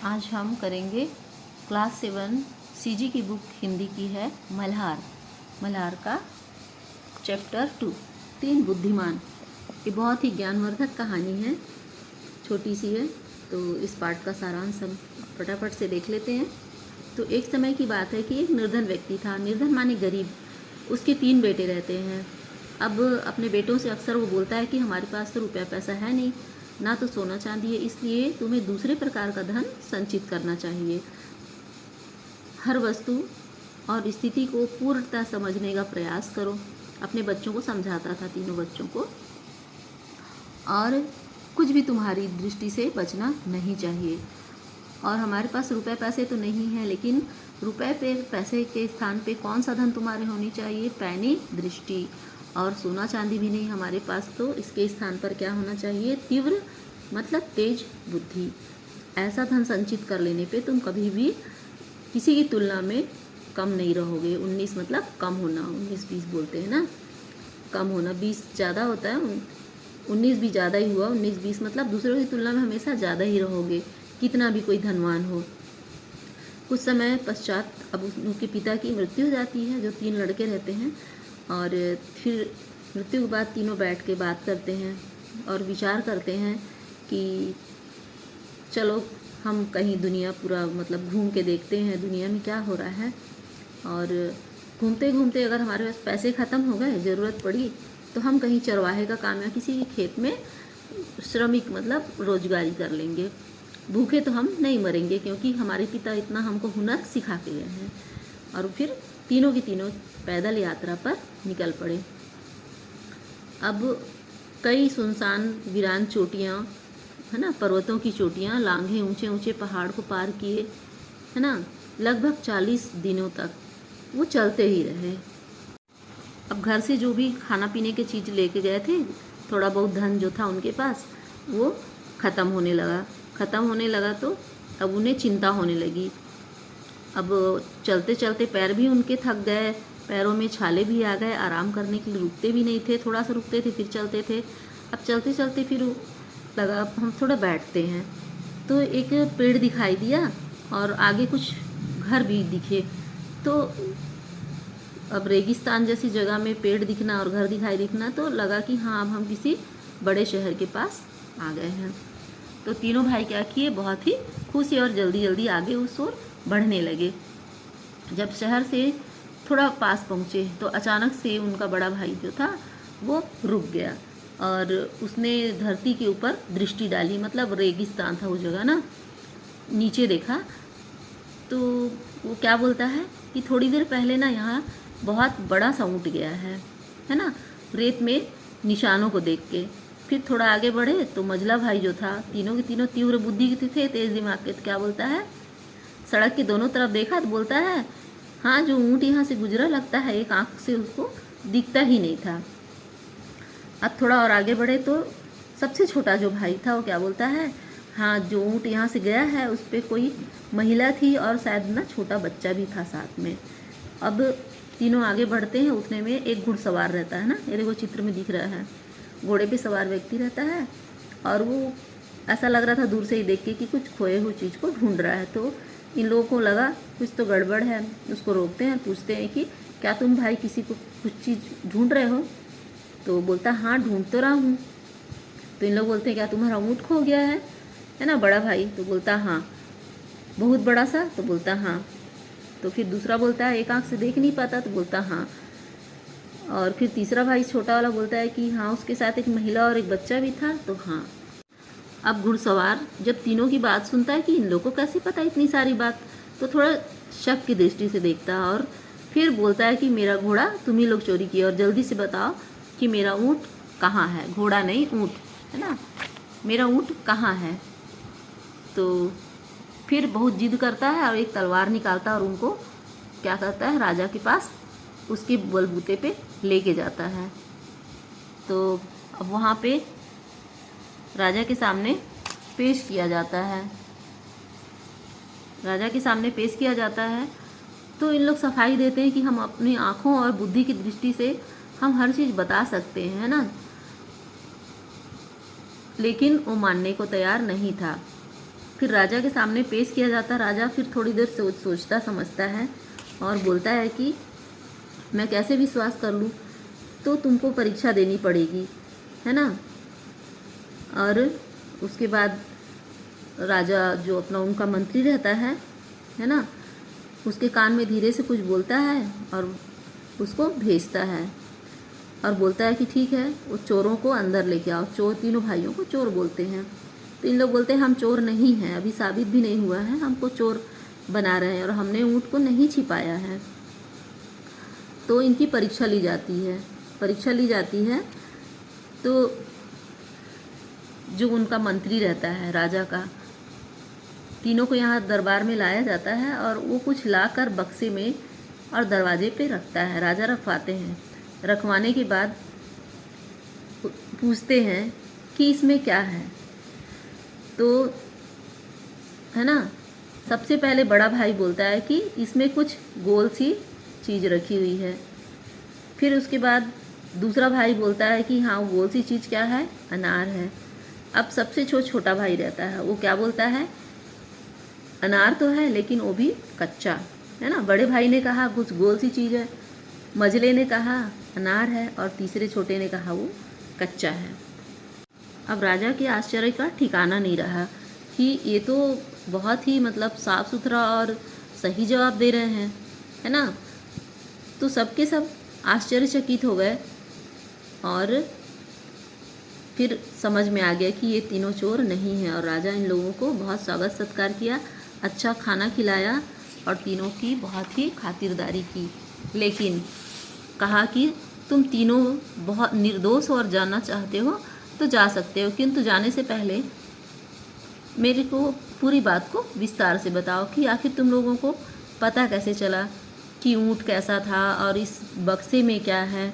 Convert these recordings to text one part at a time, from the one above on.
आज हम करेंगे क्लास 7 सीजी की बुक हिंदी की है मल्हार का चैप्टर 2 तीन बुद्धिमान। ये बहुत ही ज्ञानवर्धक कहानी है, छोटी सी है। तो इस पाठ का सारांश हम फटाफट से देख लेते हैं। तो एक समय की बात है कि एक निर्धन व्यक्ति था। निर्धन माने गरीब। उसके 3 बेटे रहते हैं। अब अपने बेटों से अक्सर वो बोलता है कि हमारे पास तो रुपया पैसा है नहीं, ना तो सोना चांदी है, इसलिए तुम्हें दूसरे प्रकार का धन संचित करना चाहिए। हर वस्तु और स्थिति को पूर्णतः समझने का प्रयास करो। अपने बच्चों को समझाता था, तीनों बच्चों को। और कुछ भी तुम्हारी दृष्टि से बचना नहीं चाहिए। और हमारे पास रुपए पैसे तो नहीं है, लेकिन रुपए पे पैसे के स्थान पे कौन सा धन तुम्हारे होनी चाहिए? पैनी दृष्टि। और सोना चांदी भी नहीं हमारे पास, तो इसके स्थान पर क्या होना चाहिए? तीव्र मतलब तेज बुद्धि। ऐसा धन संचित कर लेने पे तुम कभी भी किसी की तुलना में कम नहीं रहोगे। 19 मतलब कम होना, 19-20 बोलते हैं ना, कम होना। 20 ज़्यादा होता है, 19 भी ज़्यादा ही हुआ। 19-20 मतलब दूसरों की तुलना में हमेशा ज़्यादा ही रहोगे, कितना भी कोई धनवान हो। कुछ समय पश्चात अब उनके पिता की मृत्यु हो जाती है, जो 3 लड़के रहते हैं। और फिर मृत्यु के बाद तीनों बैठ के बात करते हैं और विचार करते हैं कि चलो हम कहीं दुनिया पूरा मतलब घूम के देखते हैं, दुनिया में क्या हो रहा है। और घूमते घूमते अगर हमारे पास पैसे ख़त्म हो गए, ज़रूरत पड़ी, तो हम कहीं चरवाहे का काम या किसी के खेत में श्रमिक मतलब रोजगारी कर लेंगे। भूखे तो हम नहीं मरेंगे, क्योंकि हमारे पिता इतना हमको हुनर सिखा के गए हैं। और फिर तीनों की तीनों पैदल यात्रा पर निकल पड़े। अब कई सुनसान वीरान चोटियाँ, है ना, पर्वतों की चोटियाँ लांघे ऊंचे ऊंचे पहाड़ को पार किए, है ना। लगभग 40 दिनों तक वो चलते ही रहे। अब घर से जो भी खाना पीने की चीज़ लेके गए थे, थोड़ा बहुत धन जो था उनके पास, वो ख़त्म होने लगा। तो अब उन्हें चिंता होने लगी। अब चलते चलते पैर भी उनके थक गए, पैरों में छाले भी आ गए। आराम करने के लिए रुकते भी नहीं थे, थोड़ा सा रुकते थे फिर चलते थे। अब चलते चलते फिर लगा अब हम थोड़ा बैठते हैं। तो एक पेड़ दिखाई दिया और आगे कुछ घर भी दिखे। तो अब रेगिस्तान जैसी जगह में पेड़ दिखना और घर दिखाई दिखना, तो लगा कि हाँ, अब हम किसी बड़े शहर के पास आ गए हैं। तो तीनों भाई क्या किए, बहुत ही खुशी और जल्दी जल्दी आगे उस ओर बढ़ने लगे। जब शहर से थोड़ा पास पहुँचे, तो अचानक से उनका बड़ा भाई जो था वो रुक गया और उसने धरती के ऊपर दृष्टि डाली। मतलब रेगिस्तान था वो जगह ना। नीचे देखा तो वो क्या बोलता है कि थोड़ी देर पहले ना यहाँ बहुत बड़ा सा ऊँट गया है ना, रेत में निशानों को देख के। फिर थोड़ा आगे बढ़े तो मझला भाई जो था, तीनों के तीनों तीव्र बुद्धि के थे, तेज दिमाग के। तो क्या बोलता है, सड़क के दोनों तरफ देखा तो बोलता है हाँ, जो ऊँट यहाँ से गुजरा लगता है एक आँख से उसको दिखता ही नहीं था। अब थोड़ा और आगे बढ़े तो सबसे छोटा जो भाई था वो क्या बोलता है, हाँ, जो ऊँट यहाँ से गया है उस पर कोई महिला थी और शायद ना छोटा बच्चा भी था साथ में। अब तीनों आगे बढ़ते हैं। उतने में एक घुड़सवार रहता है ना, ये देखो चित्र में दिख रहा है, घोड़े पे सवार व्यक्ति रहता है। और वो ऐसा लग रहा था दूर से ही देख के कि कुछ खोए हुई चीज़ को ढूंढ रहा है। तो इन लोगों को लगा कुछ तो गड़बड़ है। उसको रोकते हैं, पूछते हैं कि क्या तुम भाई किसी को कुछ चीज़ ढूंढ रहे हो? तो बोलता हाँ, ढूंढ तो रहा हूँ। तो इन लोग बोलते हैं क्या तुम्हारा ऊँट खो गया है ना बड़ा भाई? तो बोलता हाँ। बहुत बड़ा सा? तो बोलता हाँ। तो फिर दूसरा बोलता है एक आँख से देख नहीं पाता? तो बोलता हाँ। और फिर तीसरा भाई छोटा वाला बोलता है कि हाँ, उसके साथ एक महिला और एक बच्चा भी था? तो हाँ। अब घुड़सवार जब तीनों की बात सुनता है कि इन लोगों को कैसे पता इतनी सारी बात, तो थोड़ा शक की दृष्टि से देखता है और फिर बोलता है कि मेरा घोड़ा तुम ही लोग चोरी किए और जल्दी से बताओ कि मेरा ऊँट कहाँ है। घोड़ा नहीं, ऊँट, है ना, मेरा ऊँट कहाँ है? तो फिर बहुत जिद करता है और एक तलवार निकालता है और उनको क्या करता है, राजा के पास उसके बलबूते पे लेके जाता है। तो अब वहाँ पे राजा के सामने पेश किया जाता है। तो इन लोग सफाई देते हैं कि हम अपनी आँखों और बुद्धि की दृष्टि से हम हर चीज़ बता सकते हैं, है ना। लेकिन वो मानने को तैयार नहीं था। फिर राजा के सामने पेश किया जाता। राजा फिर थोड़ी देर सोचता समझता है और बोलता है कि मैं कैसे विश्वास कर लूँ, तो तुमको परीक्षा देनी पड़ेगी, है ना। और उसके बाद राजा जो अपना उनका मंत्री रहता है ना, उसके कान में धीरे से कुछ बोलता है और उसको भेजता है और बोलता है कि ठीक है, वो चोरों को अंदर लेके आओ। चोर, तीनों भाइयों को चोर बोलते हैं। तो इन लोग बोलते हैं हम चोर नहीं हैं, अभी साबित भी नहीं हुआ है, हमको चोर बना रहे हैं और हमने ऊँट को नहीं छिपाया है। तो इनकी परीक्षा ली जाती है। तो जो उनका मंत्री रहता है राजा का, तीनों को यहाँ दरबार में लाया जाता है और वो कुछ लाकर बक्से में और दरवाजे पे रखता है। राजा रखवाते हैं। रखवाने के बाद पूछते हैं कि इसमें क्या है। तो है ना, सबसे पहले बड़ा भाई बोलता है कि इसमें कुछ गोल सी चीज़ रखी हुई है। फिर उसके बाद दूसरा भाई बोलता है कि हाँ, वो गोल सी चीज़ क्या है, अनार है। अब सबसे छोटा भाई रहता है, वो क्या बोलता है, अनार तो है लेकिन वो भी कच्चा, है ना। बड़े भाई ने कहा कुछ गोल सी चीज़ है, मझले ने कहा अनार है और तीसरे छोटे ने कहा वो कच्चा है। अब राजा के आश्चर्य का ठिकाना नहीं रहा कि ये तो बहुत ही मतलब साफ़ सुथरा और सही जवाब दे रहे हैं, है ना। तो सबके सब आश्चर्यचकित हो गए और फिर समझ में आ गया कि ये तीनों चोर नहीं हैं। और राजा इन लोगों को बहुत स्वागत सत्कार किया, अच्छा खाना खिलाया और तीनों की बहुत ही खातिरदारी की। लेकिन कहा कि तुम तीनों बहुत निर्दोष और जानना चाहते हो तो जा सकते हो, किंतु जाने से पहले मेरे को पूरी बात को विस्तार से बताओ कि आखिर तुम लोगों को पता कैसे चला कि ऊँट कैसा था और इस बक्से में क्या है।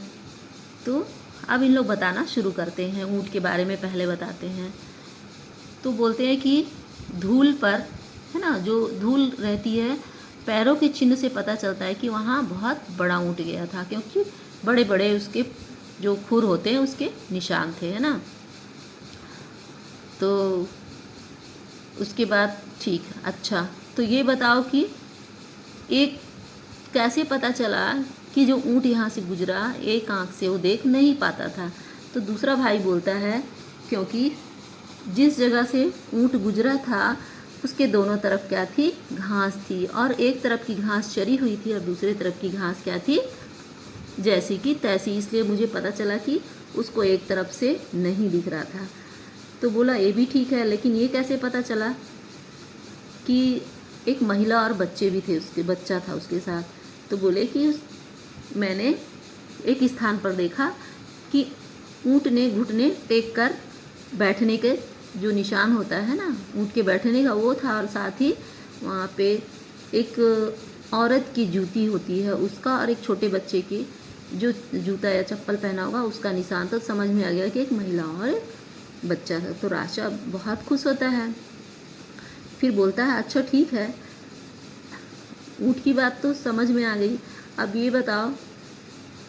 तो अब इन लोग बताना शुरू करते हैं, ऊँट के बारे में पहले बताते हैं। तो बोलते हैं कि धूल पर, है ना, जो धूल रहती है पैरों के चिन्ह से पता चलता है कि वहाँ बहुत बड़ा ऊँट गया था, क्योंकि बड़े बड़े उसके जो खुर होते हैं उसके निशान थे, है ना। तो उसके बाद ठीक, अच्छा तो ये बताओ कि एक कैसे पता चला कि जो ऊँट यहाँ से गुजरा एक आँख से वो देख नहीं पाता था। तो दूसरा भाई बोलता है क्योंकि जिस जगह से ऊँट गुजरा था उसके दोनों तरफ क्या थी, घास थी, और एक तरफ की घास चरी हुई थी और दूसरे तरफ की घास क्या थी, जैसी कि तैसी, इसलिए मुझे पता चला कि उसको एक तरफ से नहीं दिख रहा था। तो बोला ये भी ठीक है, लेकिन ये कैसे पता चला कि एक महिला और बच्चे भी थे, उसके बच्चा था उसके साथ। तो बोले कि मैंने एक स्थान पर देखा कि ऊँट ने घुटने टेक कर बैठने के जो निशान होता है ना ऊँट के बैठने का, वो था, और साथ ही वहाँ पे एक औरत की जूती होती है उसका और एक छोटे बच्चे की जो जूता या चप्पल पहना होगा उसका निशान। तो समझ में आ गया कि एक महिला और एक बच्चा था। तो राजा बहुत खुश होता है। फिर बोलता है अच्छा ठीक है, ऊँट की बात तो समझ में आ गई, अब ये बताओ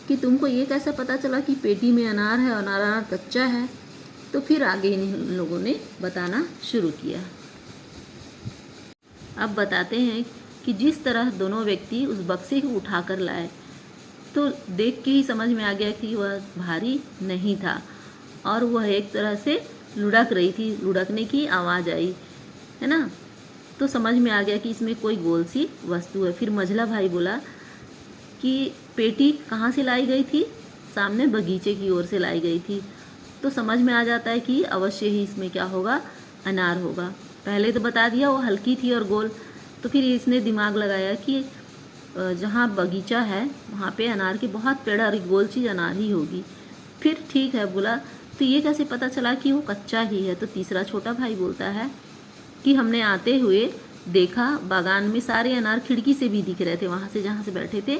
कि तुमको ये कैसे पता चला कि पेटी में अनार है और अनार कच्चा है। तो फिर आगे इन लोगों ने बताना शुरू किया। अब बताते हैं कि जिस तरह दोनों व्यक्ति उस बक्से को उठाकर लाए तो देख के ही समझ में आ गया कि वह भारी नहीं था और वह एक तरह से लुढ़क रही थी, लुढ़कने की आवाज़ आई, है ना। तो समझ में आ गया कि इसमें कोई गोल सी वस्तु है। फिर मझला भाई बोला कि पेटी कहाँ से लाई गई थी, सामने बगीचे की ओर से लाई गई थी। तो समझ में आ जाता है कि अवश्य ही इसमें क्या होगा, अनार होगा। पहले तो बता दिया वो हल्की थी और गोल, तो फिर इसने दिमाग लगाया कि जहाँ बगीचा है वहाँ पे अनार के बहुत पेड़ और गोल चीज़ अनार ही होगी। फिर ठीक है बोला, तो ये कैसे पता चला कि वो कच्चा ही है। तो तीसरा छोटा भाई बोलता है कि हमने आते हुए देखा बागान में सारे अनार खिड़की से भी दिख रहे थे, वहाँ से जहाँ से बैठे थे,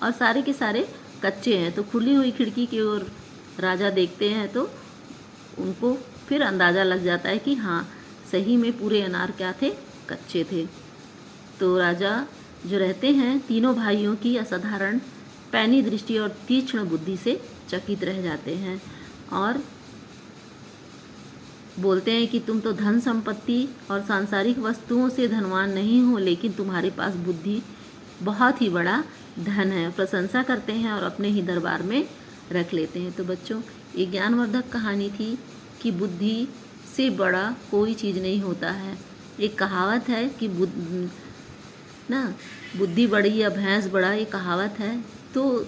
और सारे के सारे कच्चे हैं। तो खुली हुई खिड़की की ओर राजा देखते हैं तो उनको फिर अंदाज़ा लग जाता है कि हाँ सही में पूरे अनार क्या थे, कच्चे थे। तो राजा जो रहते हैं तीनों भाइयों की असाधारण पैनी दृष्टि और तीक्ष्ण बुद्धि से चकित रह जाते हैं और बोलते हैं कि तुम तो धन संपत्ति और सांसारिक वस्तुओं से धनवान नहीं हो, लेकिन तुम्हारे पास बुद्धि बहुत ही बड़ा धन है। प्रशंसा करते हैं और अपने ही दरबार में रख लेते हैं। तो बच्चों, ये ज्ञानवर्धक कहानी थी कि बुद्धि से बड़ा कोई चीज़ नहीं होता है। एक कहावत है कि बुद्धि बड़ी या भैंस बड़ा, ये कहावत है। तो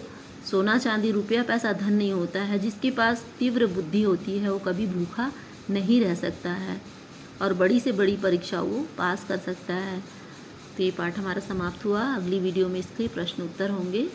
सोना चांदी रुपया पैसा धन नहीं होता है। जिसके पास तीव्र बुद्धि होती है वो कभी भूखा नहीं रह सकता है और बड़ी से बड़ी परीक्षा वो पास कर सकता है। तो ये पाठ हमारा समाप्त हुआ। अगली वीडियो में इसके प्रश्न उत्तर होंगे।